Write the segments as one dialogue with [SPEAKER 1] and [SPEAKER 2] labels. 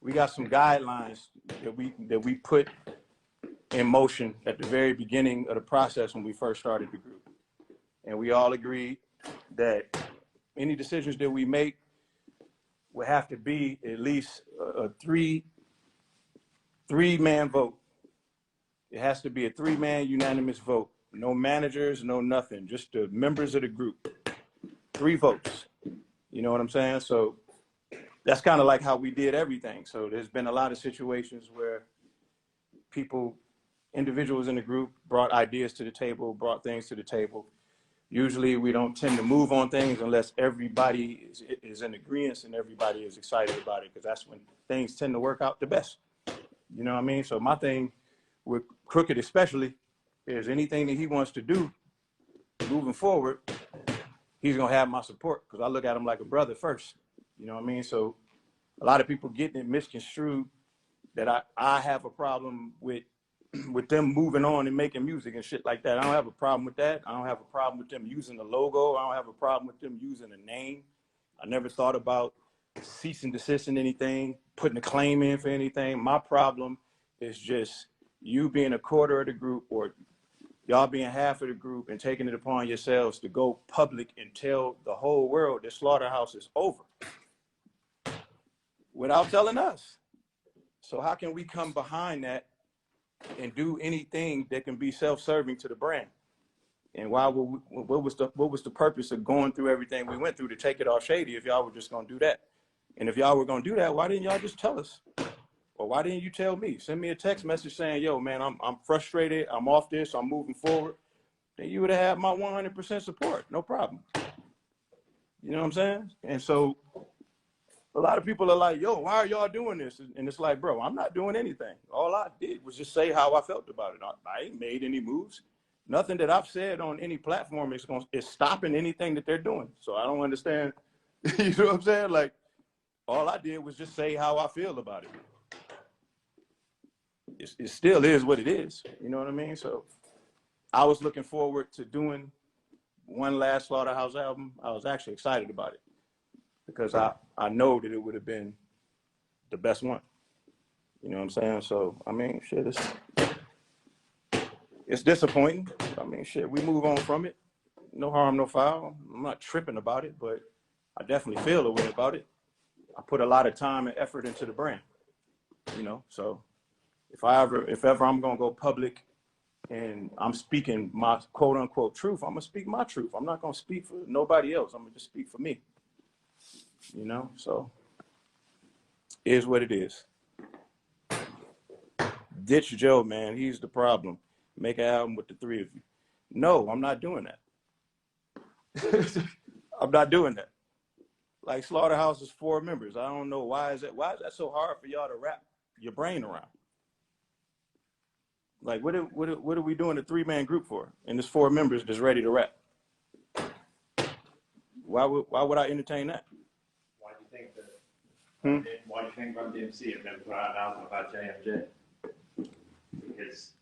[SPEAKER 1] we got some guidelines that we put in motion at the very beginning of the process when we first started the group. And we all agreed that any decisions that we make would have to be at least a three-man vote. It has to be a three-man unanimous vote. No managers, no nothing, just the members of the group. 3 votes. You know what I'm saying? So that's kind of like how we did everything. So there's been a lot of situations where individuals in the group brought ideas to the table, brought things to the table. Usually we don't tend to move on things unless everybody is in agreement and everybody is excited about it, because that's when things tend to work out the best. You know what I mean? So my thing with Crooked especially is anything that he wants to do moving forward, he's going to have my support, because I look at him like a brother first. You know what I mean? So a lot of people getting it misconstrued that I have a problem with them moving on and making music and shit like that. I don't have a problem with that. I don't have a problem with them using the logo. I don't have a problem with them using a name. I never thought about cease and desisting anything, putting a claim in for anything. My problem is just you being a quarter of the group, or y'all being half of the group, and taking it upon yourselves to go public and tell the whole world that Slaughterhouse is over without telling us. So how can we come behind that and do anything that can be self-serving to the brand? And what was the purpose of going through everything we went through to take it off Shady if y'all were just gonna do that? And if y'all were gonna do that, why didn't y'all just tell us? Or why didn't you tell me? Send me a text message saying, yo, man, I'm frustrated, I'm off this, I'm moving forward. Then you would have had my 100% support, no problem. You know what I'm saying? And so a lot of people are like, yo, why are y'all doing this? And it's like, bro, I'm not doing anything. All I did was just say how I felt about it. I ain't made any moves. Nothing that I've said on any platform is stopping anything that they're doing. So I don't understand. You know what I'm saying? Like, all I did was just say how I feel about it. It still is what it is. You know what I mean? So I was looking forward to doing one last Slaughterhouse album. I was actually excited about it, because I know that it would have been the best one. You know what I'm saying? So, I mean, shit, it's disappointing. I mean, shit, we move on from it. No harm, no foul. I'm not tripping about it, but I definitely feel the way about it. I put a lot of time and effort into the brand, you know? So if ever I'm gonna go public and I'm speaking my quote unquote truth, I'm gonna speak my truth. I'm not gonna speak for nobody else. I'm gonna just speak for me. You know, so it is what it is. Ditch Joe, man. He's the problem. Make an album with the 3 of you. No, I'm not doing that. I'm not doing that. Like, Slaughterhouse is 4 members. I don't know why is that so hard for y'all to wrap your brain around? Like, what are we doing a 3-man group for? And there's 4 members that's ready to rap. Why would I entertain that?
[SPEAKER 2] Why do you think that? Why do you think Run DMC have never put out an album about JMJ? Because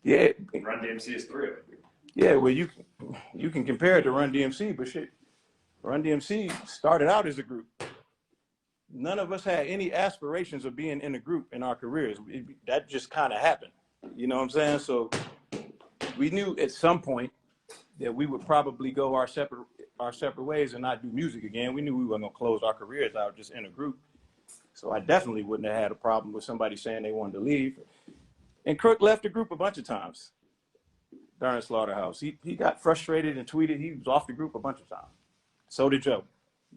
[SPEAKER 2] Run DMC is 3 of you.
[SPEAKER 1] Yeah, well, you can compare it to Run DMC, but shit, Run DMC started out as a group. None of us had any aspirations of being in a group in our careers. That just kind of happened. You know what I'm saying? So we knew at some point that we would probably go our separate ways and not do music again. We knew we weren't gonna close our careers out just in a group. So I definitely wouldn't have had a problem with somebody saying they wanted to leave. And Crook left the group a bunch of times during Slaughterhouse. He got frustrated and tweeted he was off the group a bunch of times. So did Joe.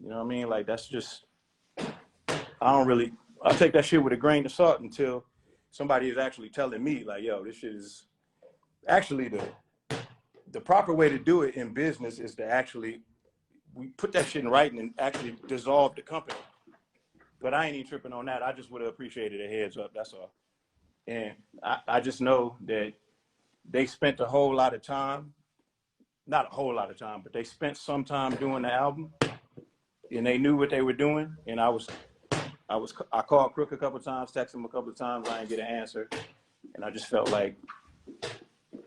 [SPEAKER 1] You know what I mean? Like, that's just, I take that shit with a grain of salt until somebody is actually telling me, like, yo, this shit is actually the proper way to do it in business is to actually, we put that shit in writing and actually dissolve the company. But I ain't even tripping on that. I just would have appreciated a heads up, that's all. And I just know that they spent a whole lot of time, not a whole lot of time, but they spent some time doing the album, and they knew what they were doing. And I called Crook a couple of times, texted him a couple of times, I didn't get an answer. And I just felt like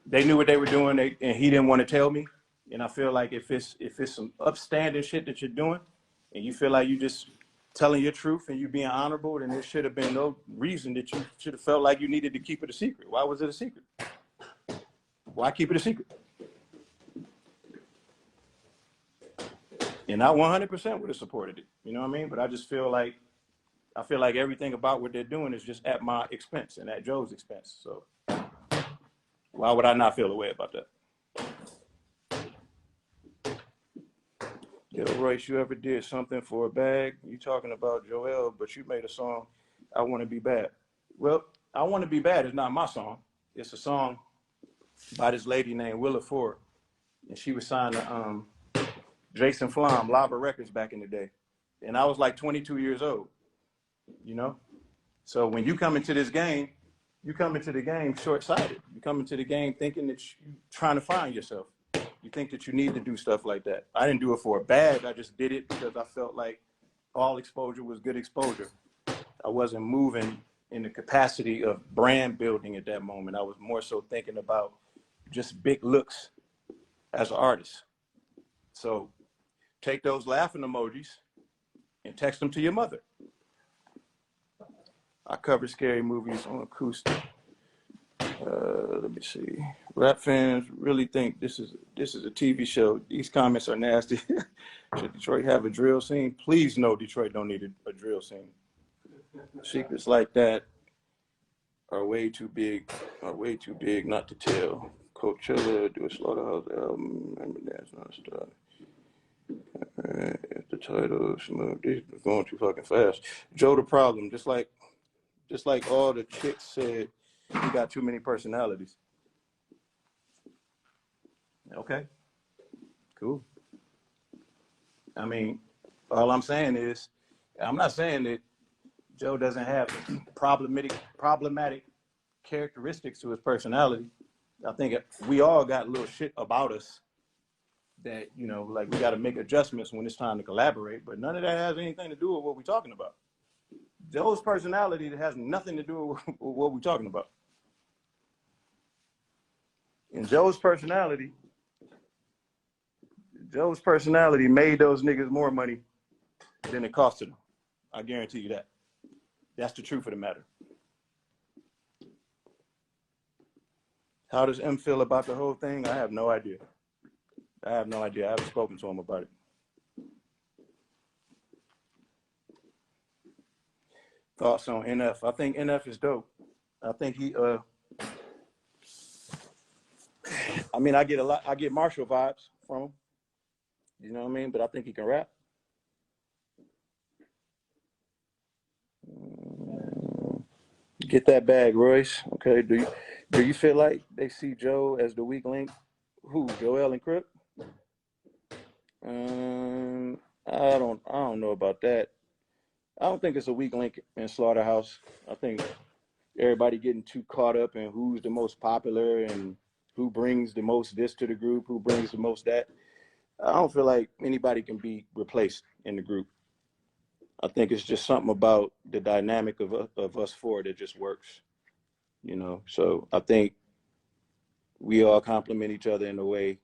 [SPEAKER 1] they knew what they were doing, and he didn't want to tell me. And I feel like if it's some upstanding shit that you're doing, and you feel like you just telling your truth and you being honorable, then there should have been no reason that you should have felt like you needed to keep it a secret. Why was it a secret? Why keep it a secret? And I 100% would have supported it. You know what I mean? But I just feel like everything about what they're doing is just at my expense and at Joe's expense. So why would I not feel a way about that? Yo, Royce, you ever did something for a bag? You talking about Joel, but you made a song, I Want to Be Bad. Well, I Want to Be Bad is not my song. It's a song by this lady named Willa Ford. And she was signed to Jason Flom, Lava Records back in the day. And I was like 22 years old, you know? So when you come into this game, you come into the game short-sighted. You come into the game thinking that you're trying to find yourself. You think that you need to do stuff like that. I didn't do it for a bag. I just did it because I felt like all exposure was good exposure. I wasn't moving in the capacity of brand building at that moment. I was more so thinking about just big looks as an artist. So take those laughing emojis and text them to your mother. I cover scary movies on acoustic. Let me see. Rap fans really think this is a TV show. These comments are nasty. Should Detroit have a drill scene? Please no, Detroit don't need a drill scene. Secrets like that are way too big not to tell. Coachella, do a Slaughterhouse album. Remember that's not stuff. The title, this is going too fucking fast. Joe the Problem, just like all the chicks said, he got too many personalities. Okay, cool. I mean, all I'm saying is, I'm not saying that Joe doesn't have problematic characteristics to his personality. I think we all got little shit about us that, you know, like we got to make adjustments when it's time to collaborate, but none of that has anything to do with what we're talking about. Joe's personality has nothing to do with what we're talking about. And Joe's personality made those niggas more money than it costed them. I guarantee you that. That's the truth of the matter. How does M feel about the whole thing? I have no idea. I haven't spoken to him about it. Thoughts on NF? I think NF is dope. I think he, I mean, I get Marshall vibes from him. You know what I mean? But I think he can rap. Get that bag, Royce. Okay. Do you feel like they see Joe as the weak link? Who? Joel and Crip? I don't know about that. I don't think it's a weak link in Slaughterhouse. I think everybody getting too caught up in who's the most popular and who brings the most this to the group, who brings the most that. I don't feel like anybody can be replaced in the group. I think it's just something about the dynamic of us four that just works, you know? So I think we all complement each other in a way.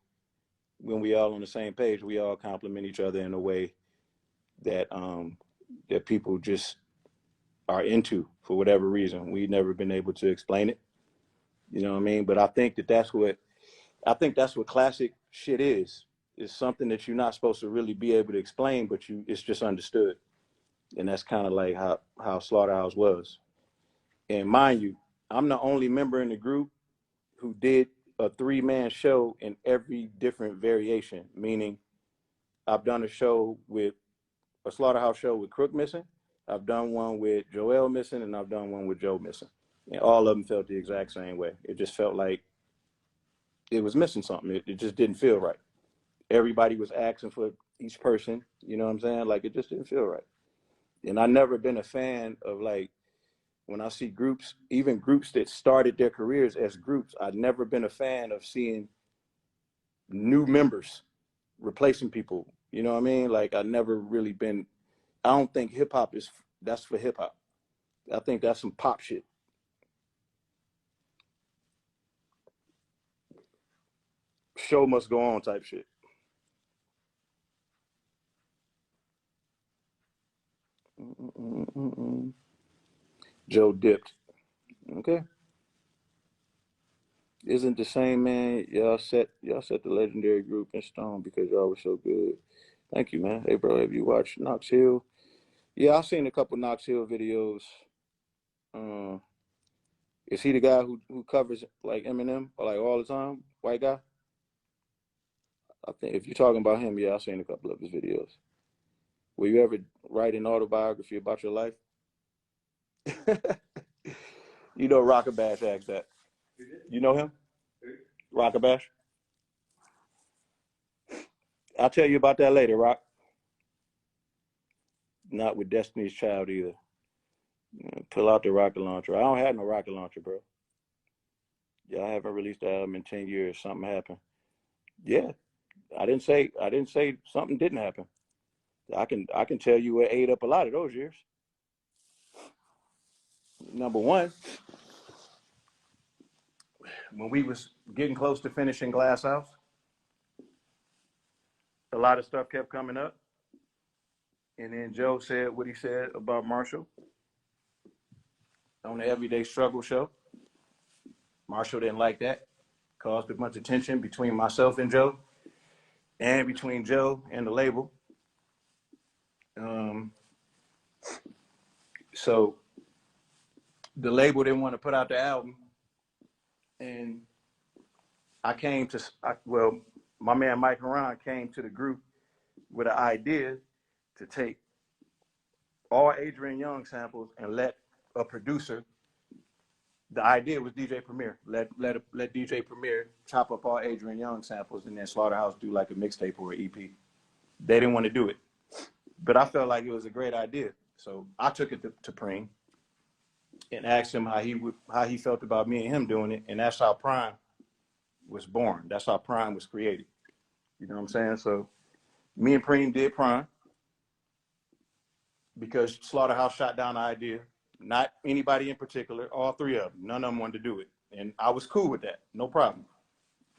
[SPEAKER 1] When we all on the same page, we all complement each other in a way that that people just are into for whatever reason. We've never been able to explain it, you know what I mean? But I think that's what classic shit is. It's something that you're not supposed to really be able to explain, but it's just understood. And that's kind of like how Slaughterhouse was. And mind you, I'm the only member in the group who did a 3-man show in every different variation, meaning I've done a Slaughterhouse show with Crook missing, I've done one with Joel missing, and I've done one with Joe missing. And all of them felt the exact same way. It just felt like it was missing something. It just didn't feel right. Everybody was asking for each person, you know what I'm saying? Like, it just didn't feel right. And I've never been a fan of, like, when I see groups, even groups that started their careers as groups, I've never been a fan of seeing new members replacing people. You know what I mean? Like, I've never really been, I don't think hip hop that's for hip hop. I think that's some pop shit. Show must go on type shit. Joe dipped. Okay. Isn't the same, man. Y'all set the legendary group in stone because y'all were so good. Thank you, man. Hey, bro, have you watched Knox Hill? Yeah, I've seen a couple Knox Hill videos. Uh, is he the guy who covers like Eminem or like all the time? White guy? I think if you're talking about him, yeah, I've seen a couple of his videos. Will you ever write an autobiography about your life? You know, Rockabash asked that. You know him? Rockabash? I'll tell you about that later, Rock. Not with Destiny's Child either. Pull out the rocket launcher. I don't have no rocket launcher, bro. Yeah, I haven't released the album in 10 years. Something happened. Yeah, I didn't say something didn't happen. I can tell you what ate up a lot of those years. Number one, when we was getting close to finishing Glass House, a lot of stuff kept coming up. And then Joe said what he said about Marshall on the Everyday Struggle show. Marshall didn't like that. Caused a bunch of tension between myself and Joe, and between Joe and the label. So the label didn't want to put out the album, and my man Mike Haran came to the group with an idea to take all Adrian Young samples and let a producer. The idea was DJ Premier. Let DJ Premier chop up all Adrian Young samples, and then Slaughterhouse do like a mixtape or an EP. They didn't want to do it, but I felt like it was a great idea, so I took it to Preem and asked him how he felt about me and him doing it, and that's how Prime was born. That's how Prime was created. You know what I'm saying? So me and Preem did Prime because Slaughterhouse shot down the idea. Not anybody in particular, all three of them. None of them wanted to do it. And I was cool with that. No problem.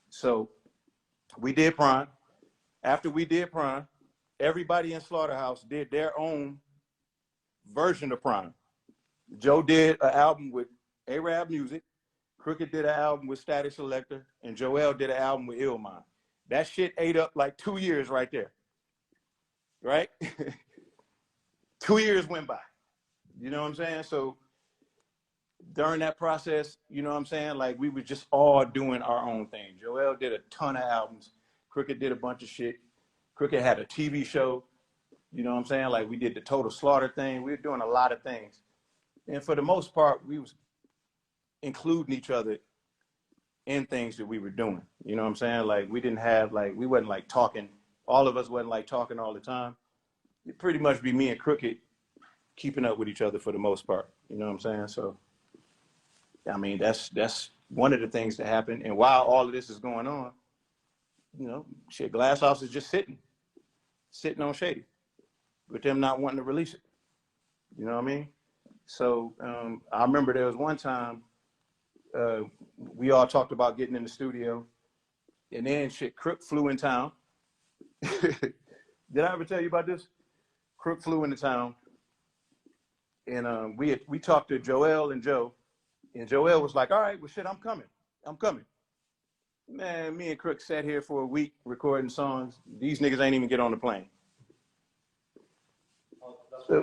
[SPEAKER 1] So we did Prime. After we did Prime, everybody in Slaughterhouse did their own version of Prime. Joe did an album with Arab Music. Crooked did an album with Static Selector. And Joel did an album with Illmind. That shit ate up like 2 years right there. Right? 2 years went by. You know what I'm saying? So during that process, you know what I'm saying? Like we were just all doing our own thing. Joel did a ton of albums. Crooked did a bunch of shit. Crooked had a TV show. You know what I'm saying? Like we did the Total Slaughter thing. We were doing a lot of things. And for the most part, we was including each other in things that we were doing. You know what I'm saying? Like we wasn't like talking. All of us wasn't like talking all the time. It'd pretty much be me and Crooked keeping up with each other for the most part. You know what I'm saying? So, I mean, that's one of the things that happened. And while all of this is going on, you know, shit, Glass House is just sitting on Shady with them not wanting to release it. You know what I mean? So I remember there was one time we all talked about getting in the studio, and then shit, Crook flew in town. Did I ever tell you about this? Crook flew into town, and we talked to Joel and Joe, and Joel was like, "All right, well, shit, I'm coming. Man, me and Crook sat here for a week recording songs. These niggas ain't even get on the plane.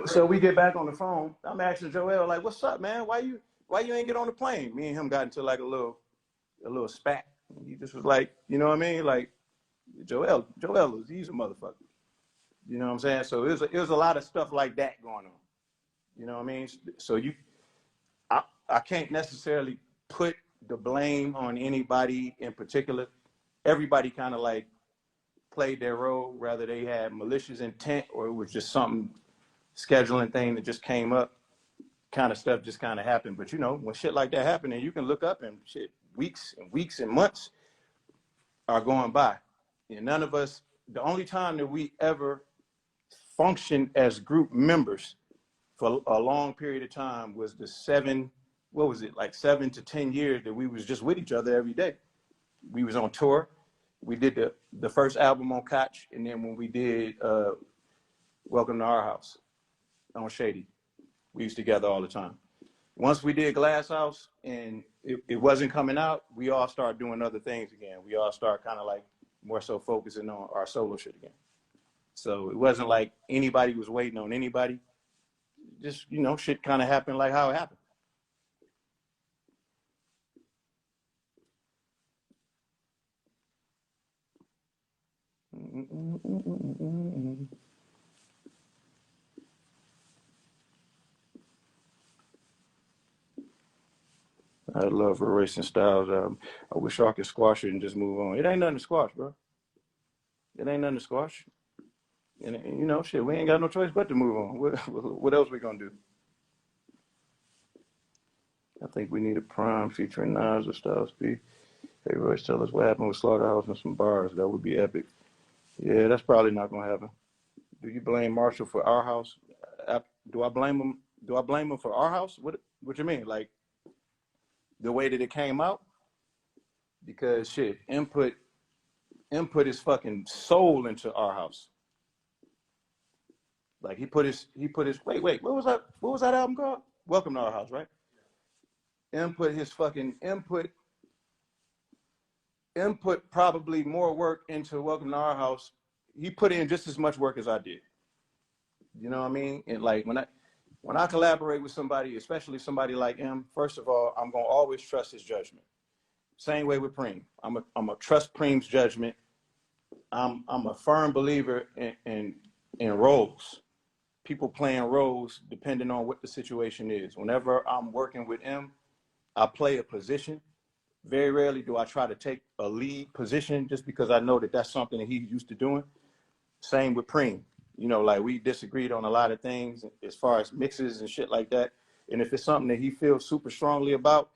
[SPEAKER 1] So we get back on the phone. I'm asking Joel, like, "What's up, man? Why you ain't get on the plane?" Me and him got into like a little spat. He just was like, you know what I mean? Like, Joel, he's a motherfucker. You know what I'm saying? So it was a lot of stuff like that going on. You know what I mean? So I can't necessarily put the blame on anybody in particular. Everybody kind of like played their role, whether they had malicious intent or it was just something scheduling thing that just came up. Kind of stuff just kind of happened. But you know, when shit like that happened, and you can look up and shit, weeks and months are going by, and none of us. The only time that we ever functioned as group members for a long period of time was the 7 to 10 years that we was just with each other every day. We was on tour. We did the first album on Koch, and then when we did Welcome to Our House. on Shady. We used to gather all the time. Once we did Glass House and it wasn't coming out, we all started doing other things again. We all started kind of like more so focusing on our solo shit again. So it wasn't like anybody was waiting on anybody. Just, you know, shit kind of happened like how it happened. I love Royce and Styles. I wish I could squash it and just move on. It ain't nothing to squash, bro. It ain't nothing to squash. And you know, shit, we ain't got no choice but to move on. What else we gonna do? I think we need a Prime featuring Nas or Styles P. Hey, Royce, tell us what happened with Slaughterhouse and some bars. That would be epic. Yeah, that's probably not gonna happen. Do you blame Marshall for our house? Do I blame him? Do I blame him for our house? What you mean? Like the way that it came out? Because shit, input his fucking soul into our house. Like he put his wait, what was that album called? Welcome to Our House, right? Input his fucking input probably more work into Welcome to Our House. He put in just as much work as I did. You know what I mean? And like when I collaborate with somebody, especially somebody like him, first of all, I'm gonna always trust his judgment. Same way with Preem. I'm a trust Preem's judgment. I'm a firm believer in roles. People playing roles depending on what the situation is. Whenever I'm working with him, I play a position. Very rarely do I try to take a lead position just because I know that that's something that he's used to doing. Same with Preem. You know, like we disagreed on a lot of things as far as mixes and shit like that. And if it's something that he feels super strongly about,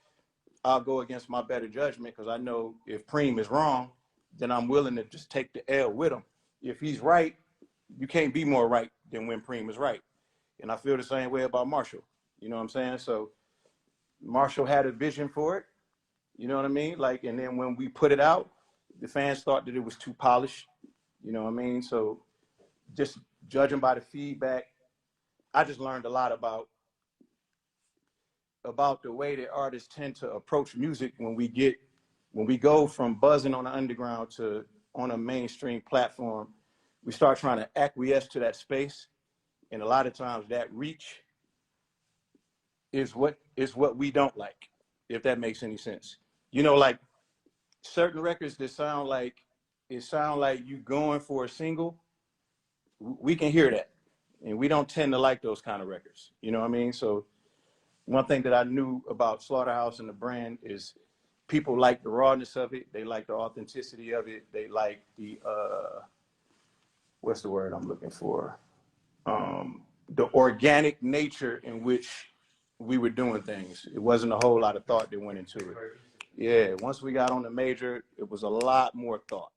[SPEAKER 1] I'll go against my better judgment because I know if Preem is wrong, then I'm willing to just take the L with him. If he's right, you can't be more right than when Preem is right. And I feel the same way about Marshall. You know what I'm saying? So Marshall had a vision for it. You know what I mean? Like, and then when we put it out, the fans thought that it was too polished. You know what I mean? So just judging by the feedback, I just learned a lot about the way that artists tend to approach music when we go from buzzing on the underground to on a mainstream platform. We start trying to acquiesce to that space, and a lot of times that reach is what we don't like, if that makes any sense. You know, like certain records that sound like you going for a single, we can hear that, and we don't tend to like those kind of records. You know what I mean? So one thing that I knew about Slaughterhouse and the brand is people like the rawness of it. They like the authenticity of it. They like the what's the word I'm looking for? The organic nature in which we were doing things. It wasn't a whole lot of thought that went into it. Yeah, once we got on the major, it was a lot more thought.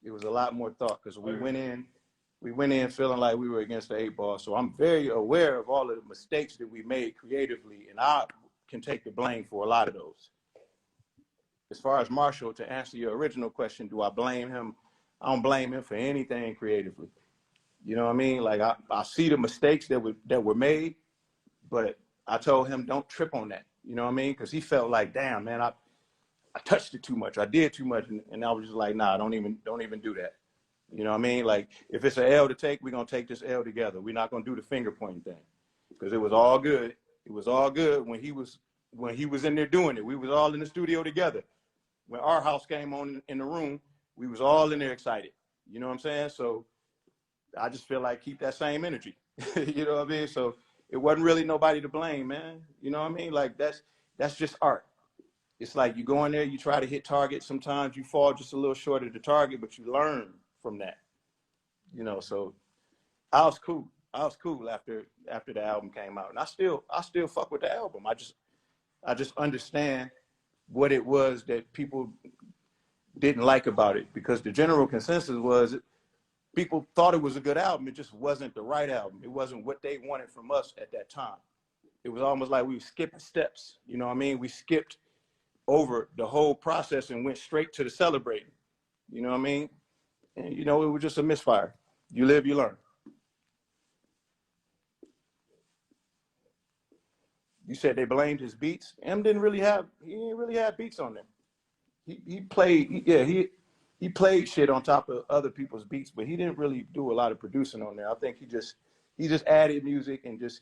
[SPEAKER 1] It was a lot more thought because we went in feeling like we were against the 8 ball. So I'm very aware of all of the mistakes that we made creatively, and I can take the blame for a lot of those. As far as Marshall, to answer your original question, do I blame him? I don't blame him for anything creatively. You know what I mean? Like I see the mistakes that were made, but I told him don't trip on that. You know what I mean? Because he felt like, damn, man, I touched it too much. I did too much, and I was just like, nah, don't even do that. You know what I mean? Like if it's an L to take, we're gonna take this L together. We're not gonna do the finger pointing thing because it was all good. It was all good when he was in there doing it. We was all in the studio together. When Our House came on in the room, we was all in there excited. You know what I'm saying? So I just feel like keep that same energy. You know what I mean? So it wasn't really nobody to blame, man. You know what I mean? Like that's just art. It's like you go in there, you try to hit target. Sometimes you fall just a little short of the target, but you learn from that. You know, so I was cool. I was cool after the album came out, and I still fuck with the album. I just understand what it was that people didn't like about it, because the general consensus was people thought it was a good album. It just wasn't the right album. It wasn't what they wanted from us at that time. It was almost like we were skipping steps. You know what I mean? We skipped over the whole process and went straight to the celebrating. You know what I mean? And, you know, it was just a misfire. You live, you learn. You said they blamed his beats. He didn't really have beats on them. He played he played shit on top of other people's beats, but he didn't really do a lot of producing on there. I think he just added music and just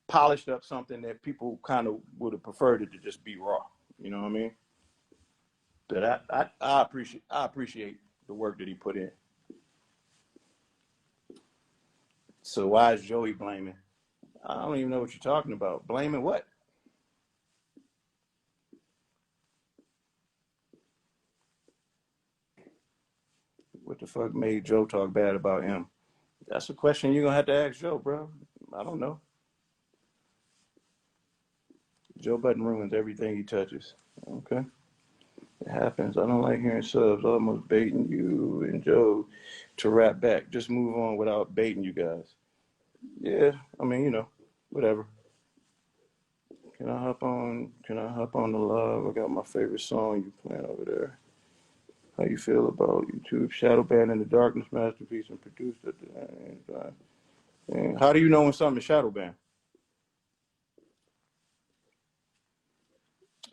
[SPEAKER 1] polished up something that people kind of would have preferred it to just be raw. You know what I mean? But I appreciate the work that he put in. So why is Joey blaming? I don't even know what you're talking about. Blaming what? What the fuck made Joe talk bad about him? That's a question you're gonna have to ask Joe, bro. I don't know. Joe Budden ruins everything he touches. Okay. It happens. I don't like hearing subs almost baiting you and Joe to rap back. Just move on without baiting you guys. Yeah, I mean, whatever. Can I hop on the live? I got my favorite song you playing over there. How you feel about YouTube? Shadow Band in the Darkness masterpiece and produced at the same time. And how do you know when something is shadow banned?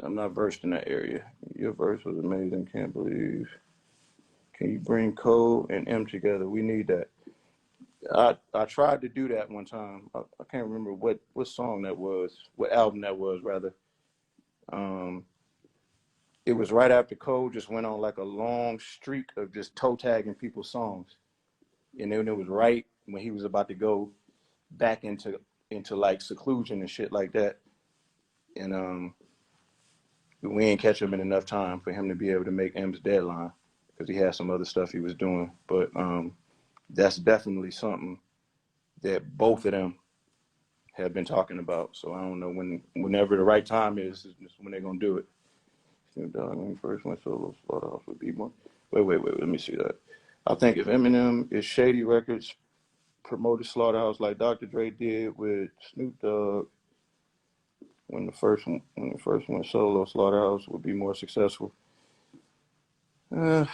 [SPEAKER 1] I'm not versed in that area. Your verse was amazing. Can't believe. Can you bring Cole and M together? We need that. I tried to do that one time. I can't remember what song that was, what album that was rather. It was right after Cole just went on like a long streak of just toe tagging people's songs, and then it was right when he was about to go back into like seclusion and shit like that, and we ain't catch him in enough time for him to be able to make M's deadline because he had some other stuff he was doing. But that's definitely something that both of them have been talking about. So I don't know whenever the right time is when they're gonna do it. Snoop Dogg when he first went solo, Slaughterhouse would be one. Wait, let me see that. I think if Eminem is Shady Records promoted Slaughterhouse like Dr. Dre did with Snoop Dogg when the first went solo, Slaughterhouse would be more successful. Are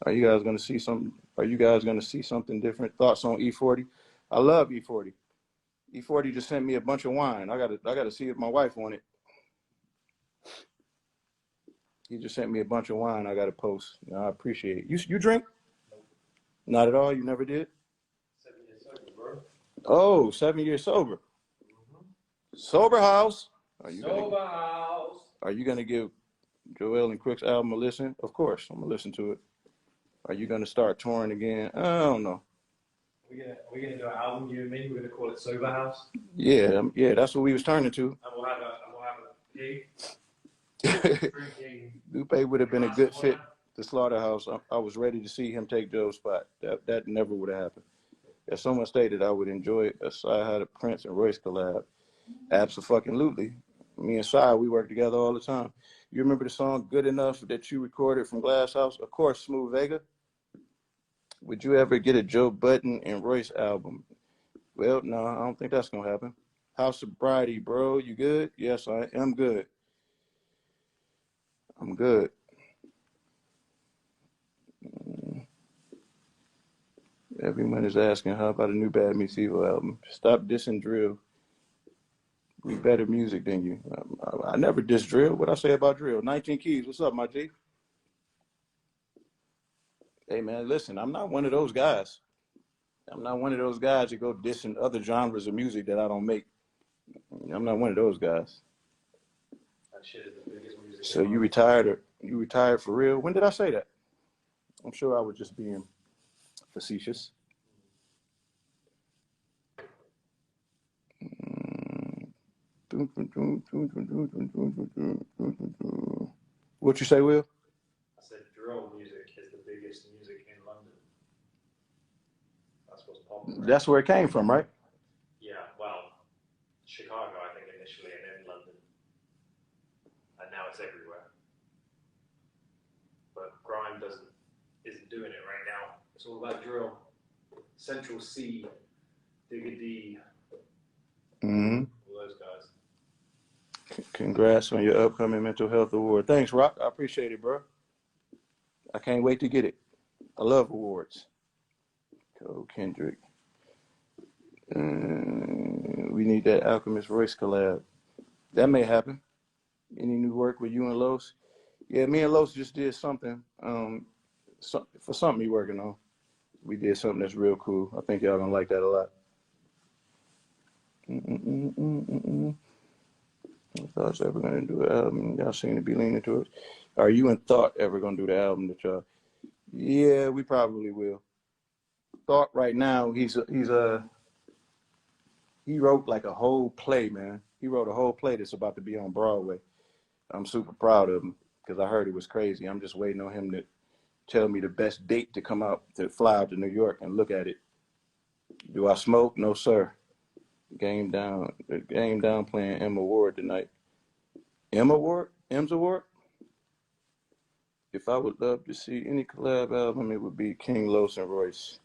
[SPEAKER 1] you guys gonna see something? Are you guys gonna see something different? Thoughts on E40? I love E40. E40 just sent me a bunch of wine. I gotta see if my wife want it. He just sent me a bunch of wine. I gotta post. I appreciate it. You drink? Not at all. You never did.
[SPEAKER 2] 7 years sober, bro.
[SPEAKER 1] Oh, 7 years sober. Sober House. Are you gonna give Joel and Quick's album a listen? Of course, I'm gonna listen to it. Are you gonna start touring again? I don't know.
[SPEAKER 2] Are we gonna do an album, you and me? We're gonna call it Sober House.
[SPEAKER 1] Yeah, that's what we was turning to.
[SPEAKER 2] And we'll have a pig.
[SPEAKER 1] Lupe would have been a good fit to Slaughterhouse. I was ready to see him take Joe's spot. That never would have happened. As someone stated, I would enjoy a Sci-Hi Prince and Royce collab. Absolutely. Me and Sci, we work together all the time. You remember the song Good Enough that you recorded from Glass House? Of course, Smooth Vega. Would you ever get a Joe Budden and Royce album? Well, no, I don't think that's going to happen. How's sobriety, bro? You good? Yes, I am good. I'm good. Everyone is asking, how about a new Bad Meets Evil album? Stop dissing drill. We better music than you. I never diss drill. What I say about drill? 19 Keys. What's up, my G? Hey, man, listen, I'm not one of those guys. I'm not one of those guys that go dissing other genres of music that I don't make. I'm not one of those guys.
[SPEAKER 2] That shit is the biggest music.
[SPEAKER 1] So you retired for real? When did I say that? I'm sure I was just being facetious. What you say, Will?
[SPEAKER 2] I said drill music is the biggest music in London. That's what's popular.
[SPEAKER 1] That's where it came from, right?
[SPEAKER 2] Yeah, well, Chicago, I think, initially, and then London. And now it's everywhere. But grime isn't doing it right now. It's all about drill. Central C, Digga D, all those guys.
[SPEAKER 1] Congrats on your upcoming mental health award. Thanks, Rock. I appreciate it, bro. I can't wait to get it. I love awards. Cole Kendrick. We we need that Alchemist Royce collab. That may happen. Any new work with you and Los? Yeah, me and Los just did something. For something you working on. We did something that's real cool. I think y'all gonna like that a lot. I thought I was ever gonna do an album. Y'all seem to be leaning to it. Are you and Thought ever gonna do the album that y'all? Yeah, we probably will. Thought right now he wrote like a whole play, man. He wrote a whole play that's about to be on Broadway. I'm super proud of him because I heard it was crazy. I'm just waiting on him to tell me the best date to come out, to fly out to New York and look at it. Do I smoke? No, sir. Game down playing Emma Ward tonight. Emma Ward? M's Award? If I would love to see any collab album, it would be King Los and Royce.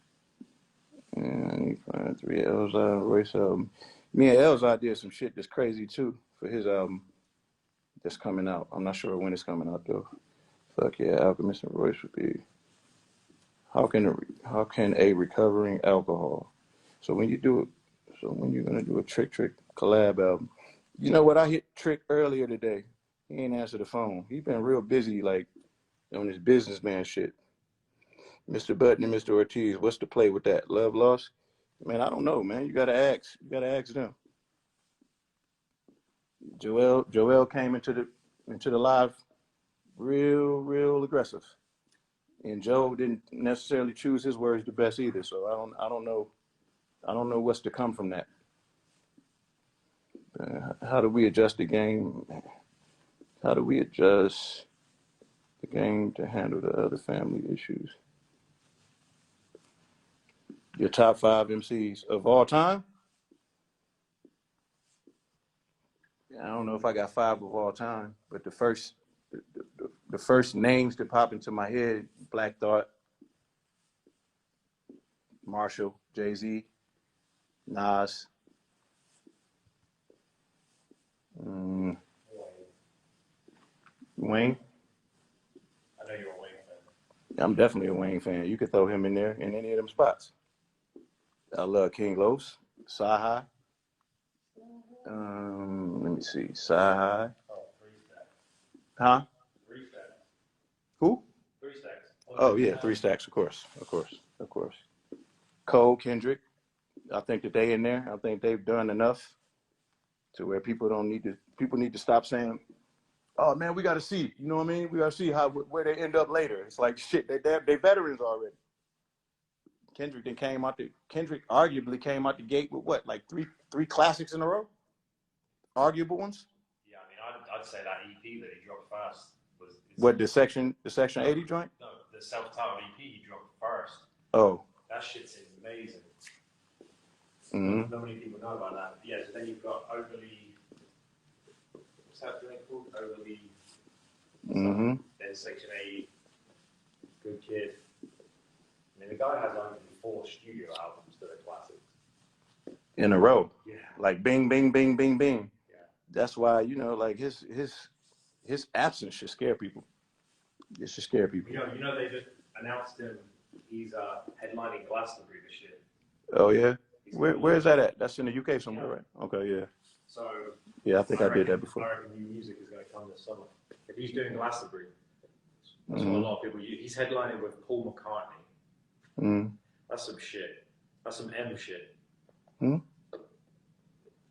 [SPEAKER 1] And I need to find 3 Elzai and Royce album. Me and Elzai did some shit that's crazy too for his album that's coming out. I'm not sure when it's coming out though. Fuck yeah, Alchemist and Royce would be. How can a recovering alcohol? So when you gonna do a Trick collab album? You know what? I hit Trick earlier today. He ain't answer the phone. He been real busy, like on his businessman shit. Mr. Button and Mr. Ortiz, what's the play with that? Love lost? Man, I don't know, man. You gotta ask. You gotta ask them. Joel came into the live real aggressive. And Joe didn't necessarily choose his words the best either. So I don't know what's to come from that. How do we adjust the game? How do we adjust the game to handle the other family issues? Your top 5 MCs of all time? I don't know if I got 5 of all time, but the first names that pop into my head: Black Thought, Marshall, Jay-Z, Nas. Wayne.
[SPEAKER 2] I know you're a Wayne fan.
[SPEAKER 1] I'm definitely a Wayne fan. You could throw him in there in any of them spots. I love King Los, Sci-Hi. Let me see, Sci-Hi.
[SPEAKER 2] Oh, 3 Stacks.
[SPEAKER 1] Huh?
[SPEAKER 2] 3 Stacks.
[SPEAKER 1] Who?
[SPEAKER 2] 3 Stacks.
[SPEAKER 1] Oh yeah, 3 Stacks, of course. Cole, Kendrick. I think that they in there. I think they've done enough to where people need to stop saying, "Oh man, we got to see." You know what I mean? We got to see where they end up later. It's like shit. They veterans already. Kendrick arguably came out the gate with what, like three classics in a row, arguable ones.
[SPEAKER 2] Yeah, I mean, I'd say that EP that he dropped first was.
[SPEAKER 1] What, the section 80 joint?
[SPEAKER 2] No, the self-titled EP he dropped first.
[SPEAKER 1] Oh.
[SPEAKER 2] That shit's amazing.
[SPEAKER 1] Mm-hmm.
[SPEAKER 2] Not many people know about that. Yeah, so then you've got Overly. What's that thing called? Overly.
[SPEAKER 1] Mm-hmm.
[SPEAKER 2] Then Section 8. Good Kid. I mean, the guy has only 4 studio albums that are classics.
[SPEAKER 1] In a row.
[SPEAKER 2] Yeah.
[SPEAKER 1] Like bing, bing, bing, bing, bing.
[SPEAKER 2] Yeah.
[SPEAKER 1] That's why, like his absence should scare people. It should scare people.
[SPEAKER 2] You know, they just announced him. He's headlining Glastonbury this year.
[SPEAKER 1] Oh yeah. Where is that at? That's in the UK somewhere, right? Okay, yeah.
[SPEAKER 2] So.
[SPEAKER 1] Yeah, I think I did that before.
[SPEAKER 2] I reckon new music is going to come this summer. If he's doing Glastonbury, that's what a lot of people use. He's headlining with Paul McCartney.
[SPEAKER 1] Mm.
[SPEAKER 2] That's some shit. That's some M shit.
[SPEAKER 1] Mm.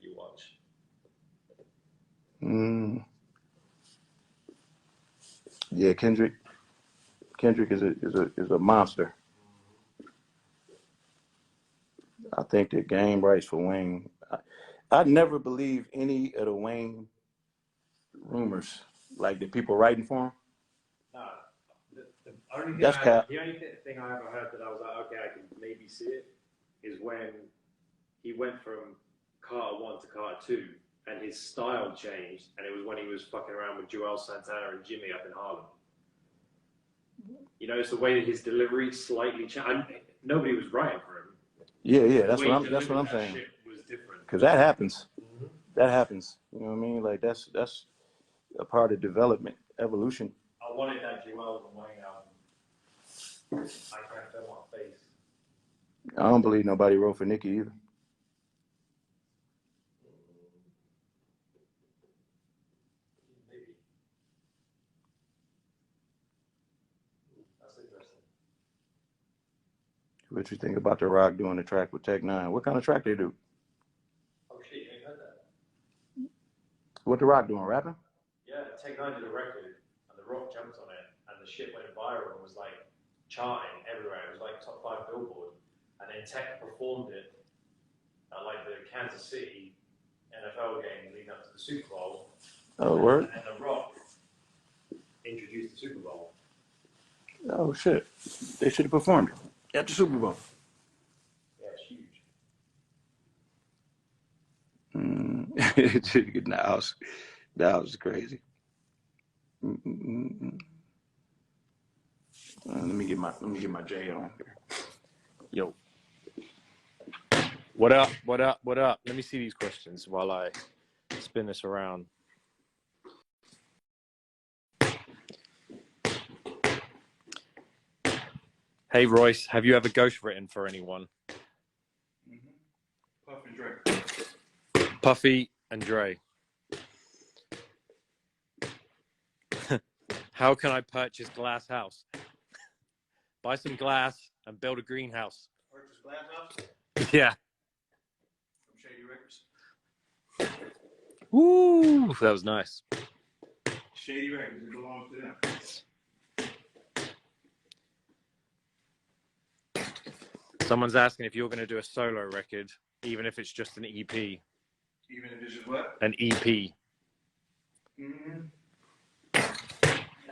[SPEAKER 2] You watch.
[SPEAKER 1] Mm. Yeah, Kendrick is a monster. I think the game writes for Wayne. I never believed any of the Wayne rumors, like the people writing for him.
[SPEAKER 2] No, the only thing the only thing I ever heard that I was like, okay, I can maybe see it, is when he went from Carter 1 to Carter 2, and his style changed, and it was when he was fucking around with Joel Santana and Jimmy up in Harlem. You know, it's the way that his delivery slightly changed. Nobody was writing for him.
[SPEAKER 1] Yeah, that's what I'm saying.
[SPEAKER 2] Shit was different.
[SPEAKER 1] Because that happens. Mm-hmm. That happens. You know what I mean? Like that's a part of development, evolution.
[SPEAKER 2] I wanted that Joel and Wayne album. I can't feel my face.
[SPEAKER 1] I don't believe nobody wrote for Nicki either. What you think about The Rock doing the track with Tech Nine? What kind of track they do?
[SPEAKER 2] Oh shit, you ain't heard that?
[SPEAKER 1] What The Rock doing? Rapping?
[SPEAKER 2] Yeah, Tech Nine did a record, and The Rock jumped on it, and the shit went viral and was like charting everywhere. It was like top 5 Billboard, and then Tech performed it at like the Kansas City NFL game leading up to the Super Bowl.
[SPEAKER 1] Oh, word?
[SPEAKER 2] And The Rock introduced the Super Bowl.
[SPEAKER 1] Oh, shit. They should have performed it at the Super Bowl.
[SPEAKER 2] Yeah, it's huge.
[SPEAKER 1] That was crazy. Let me get my J on here.
[SPEAKER 3] Yo. What up? What up? What up? Let me see these questions while I spin this around. Hey, Royce, have you ever ghostwritten for anyone?
[SPEAKER 1] Puff and Dre.
[SPEAKER 3] Puffy and Dre. How can I purchase Glass House? Buy some glass and build a greenhouse.
[SPEAKER 1] Purchase Glass House?
[SPEAKER 3] Yeah.
[SPEAKER 1] From Shady Records.
[SPEAKER 3] Woo! That was nice.
[SPEAKER 1] Shady Records, it belongs to them.
[SPEAKER 3] Someone's asking if you're going to do a solo record, even if it's just an EP.
[SPEAKER 1] Even if it's just what?
[SPEAKER 3] An EP.
[SPEAKER 1] Mm-hmm. I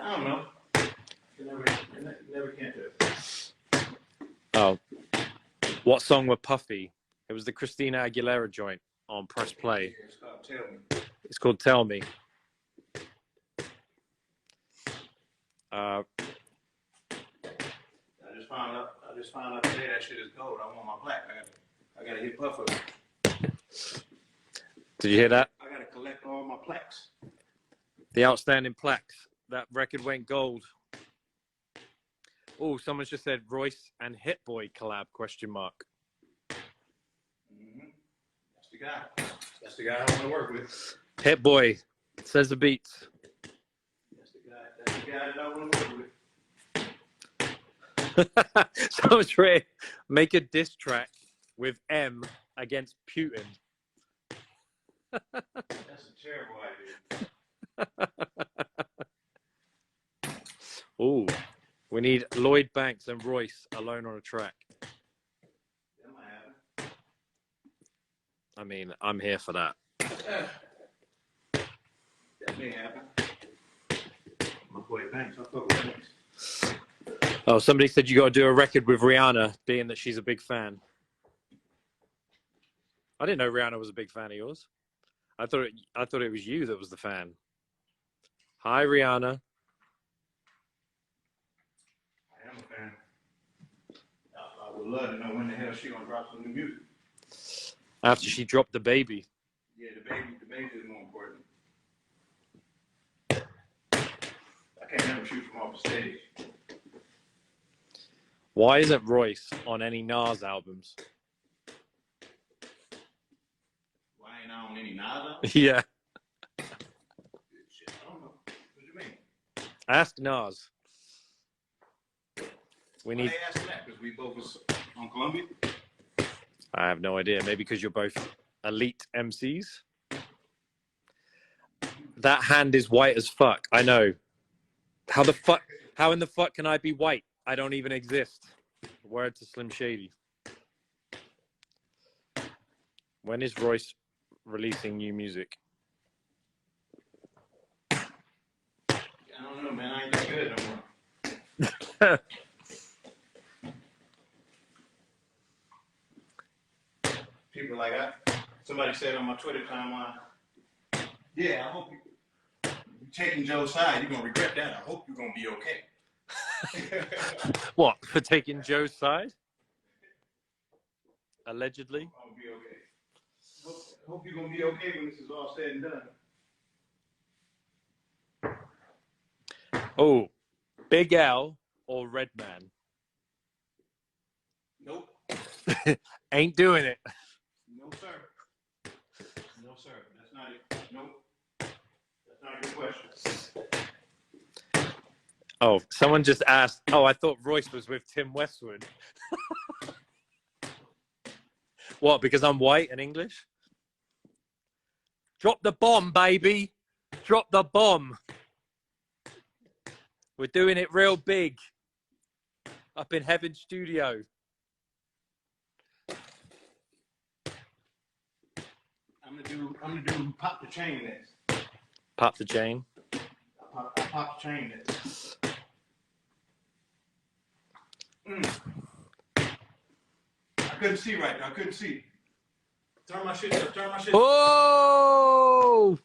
[SPEAKER 1] don't know. You never can do it.
[SPEAKER 3] Oh. What song were Puffy? It was the Christina Aguilera joint on Press Play.
[SPEAKER 1] It's called Tell Me.
[SPEAKER 3] It's called Tell Me.
[SPEAKER 1] I just found out today that shit is gold. I want my plaque. I gotta hit Puff up.
[SPEAKER 3] Did you hear that?
[SPEAKER 1] I gotta collect all my plaques.
[SPEAKER 3] The outstanding plaques. That record went gold. Oh, someone's just said Royce and Hit Boy collab, question mark.
[SPEAKER 1] Mm-hmm. That's the guy. That's the guy I want to work with.
[SPEAKER 3] Hit Boy says the beats.
[SPEAKER 1] That's the guy that I want to work with.
[SPEAKER 3] Someone's ready. Make a diss track with M against Putin.
[SPEAKER 1] That's a terrible idea.
[SPEAKER 3] Oh, we need Lloyd Banks and Royce alone on a track.
[SPEAKER 1] That might happen.
[SPEAKER 3] I mean, I'm here for that.
[SPEAKER 1] That may happen. My boy Banks, I fuck with Banks.
[SPEAKER 3] Oh, somebody said you got to do a record with Rihanna, being that she's a big fan. I didn't know Rihanna was a big fan of yours. I thought it was you that was the fan. Hi, Rihanna.
[SPEAKER 1] I am a fan. I would love to know when the hell she gonna drop some new music.
[SPEAKER 3] After she dropped the baby.
[SPEAKER 1] Yeah, the baby is more important. I can't never shoot from off the stage.
[SPEAKER 3] Why isn't Royce on any Nas albums?
[SPEAKER 1] Why ain't I on any Nas?
[SPEAKER 3] Yeah.
[SPEAKER 1] Shit, I don't know. What do you mean?
[SPEAKER 3] Ask Nas. We need.
[SPEAKER 1] Why they ask that? Because we both was on Columbia?
[SPEAKER 3] I have no idea. Maybe because you're both elite MCs. That hand is white as fuck. I know. How in the fuck can I be white? I don't even exist. Word to Slim Shady. When is Royce releasing new music?
[SPEAKER 1] I don't know, man. I ain't that good no more. People like somebody said on my Twitter timeline, yeah, I hope you're taking Joe's side. You're gonna regret that. I hope you're gonna be okay.
[SPEAKER 3] What, for taking Joe's side? Allegedly?
[SPEAKER 1] I'll be okay. Hope you're gonna be okay when this is all said and done.
[SPEAKER 3] Oh, Big L or Redman?
[SPEAKER 1] Nope.
[SPEAKER 3] Ain't doing it.
[SPEAKER 1] No, sir. No, sir. That's not it. Nope. That's not a good question.
[SPEAKER 3] Oh, someone just asked. Oh, I thought Royce was with Tim Westwood. What? Because I'm white and English? Drop the bomb, baby. Drop the bomb. We're doing it real big. Up in Heaven Studio.
[SPEAKER 1] I'm gonna do pop the chain next.
[SPEAKER 3] Pop the chain.
[SPEAKER 1] I pop the chain next. I couldn't see right now. I couldn't see. Turn my shit up. Turn my shit up.
[SPEAKER 3] Oh!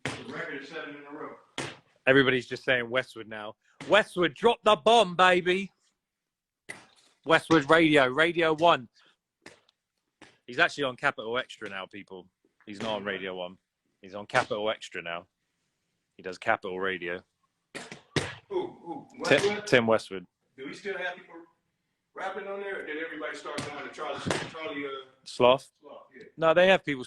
[SPEAKER 1] The record is 7 in a row.
[SPEAKER 3] Everybody's just saying Westwood now. Westwood, drop the bomb, baby. Westwood Radio, Radio 1. He's actually on Capital Extra now, people. He's not on Radio 1. He's on Capital Extra now. He does Capital Radio.
[SPEAKER 1] Westwood?
[SPEAKER 3] Tim Westwood.
[SPEAKER 1] Do we still have people rapping on there? Or did everybody start going to Charlie
[SPEAKER 3] Sloth?
[SPEAKER 1] Yeah.
[SPEAKER 3] No, they have people